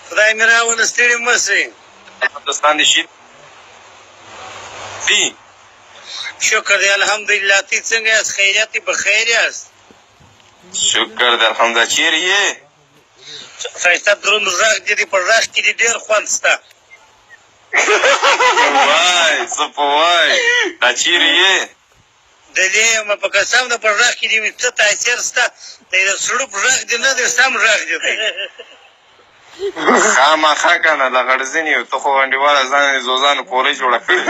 خدای مې راوله ستړي مه شئ. هندوستان دې شي دي. شکر دی الحمدلله. تی څنګه یاست؟ خیریت دی؟ بخیر یاست؟ شکر دی الحمدلله. چیرې یې؟ ښایسته دروند غږ دې دی، په غږ کې دې ډېر خوند شته. وای څه په وای دا چیرې یې؟ د دې یم په قسم د په غږ کې دې څه تاثیر شته. د سړوپ غږ دې نه دی، سم غږ دې دی. خامخا که نه له غړزنې یو ته خو انډیواله ځان زوزانو کورۍ جوړه کړې.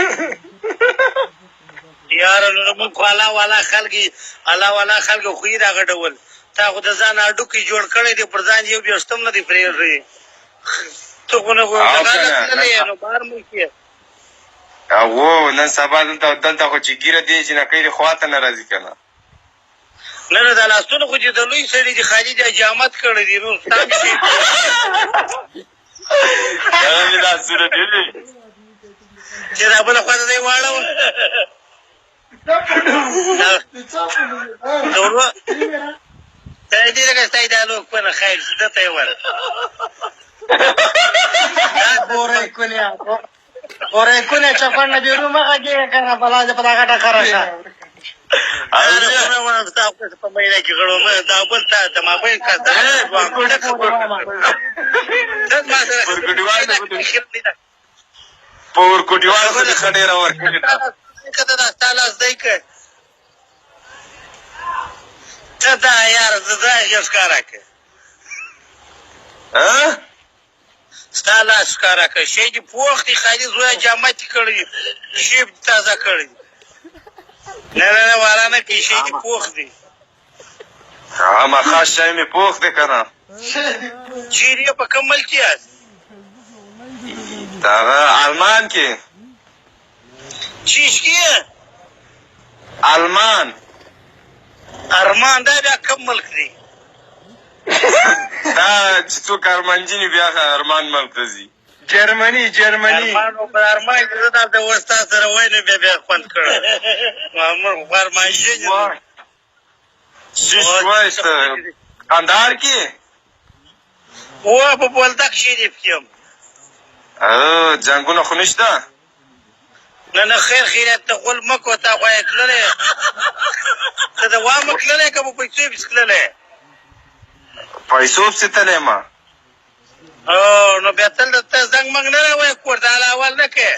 یاره نو موږ خو الله والا خلک خو یې دغه ډول تا خو د ځان هډوکي جوړ کړی دی، پر ځان یو بېشتم نه دی پرېږدي. ته خو نه تللی نو بهر ملک یې. هو نن سبا دلته خو چې ګیره دی چې نکۍ دې خوا ته نه راځي که نه. نه نه دا لاسونه خو چې د لوی سړي دي، خالي دي حجامت کړی دي. نو ستا مې شي هغه مې لاسونه ډېر دي چې دا بله خوا ته دی واړوه. دې لکه ستا یې دا لوکپنه خیر شي ده ته یې وړه. Ore چپن بیرون مغه کنه بلا دې په دغه ټکر شه. په میله کې غړو مه دا بل ته موبایل کاته په ورکوټیوال خو دې ښه ډېره ورکړې ده. که ته دا ستا لاس دی که ته دا یاره دا یې ښکاره که ستا لاس ښکاره که شی دې پوخ دی، خالي زویه جامت یې کړی شی تازه کړی. نه نه نه واره نه کوي، شی دې پوخ دی. خامخا شی مې پوخ دی که نه. چیرې یې په کوم ملک یاست؟ هغه آلمان کې. چیش کې؟ آلمان. ارمان دا بیا کوم ملک دی؟ دا چې څوک ارمانجنې بیا ارمان ملک ته ځي. جرمني ارمان ارمان زه دا د وستا سره وایم بیا خوند کړی. ارمانجنې شیش وایسته کندهار کې. هو په بولدک شریف کې یم. جنګونه خو نشته؟ نه نه خیر خیریت ته غول مه کوه. تا خو یې تللی ته د وامه تللی که په پیسو پسې تللی؟ پیسو پسې تللی ما. نو بیا تل ته زنګ منګ نه راوایې کور ته اول نه کوې؟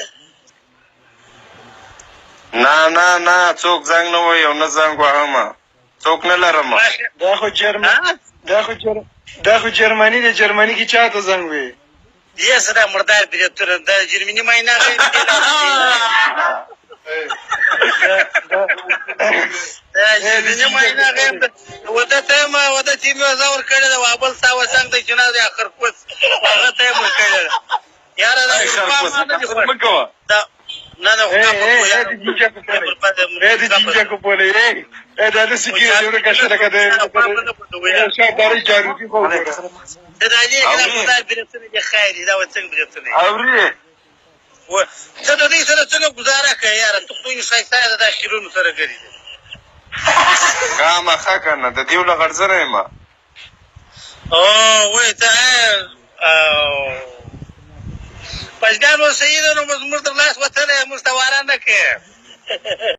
نه نه نه څوک زنګ نه وایي او نه زنګ وهمه، څوک نه لرم. دا خو جرمني دی. جرمني کې چا ته زنګ وایي؟ یې څه دا مردار بریتونه دا جرمني معاینه جرمني معاینه غیم وده ته یم وده چې مې وزه ورکړې ده وابل ستا وسنګ دی چې نه دی خرپوس هغه ته یې ورکړې ده. یاره دا مه کوه. نه نه جینجا کوپولې دا داسې ګیره جوړه که شته لکه د شهردارۍ جارودي خو وګوره. د راجې که دا مردار بریتونه دي خیر دي. دا و څنګه بریتونه دي؟ اورې ته د دوی سره څنګه ګزاره کوې یاره؟ ته خو دوی ښایسته یې د دا خیرونو سره ګرځې. خامخا که نه د دې له غړزنه یم. وایي ته پشګان اوسئ نو زموږ تر لاس وتلی موږ ته واره نه کوې.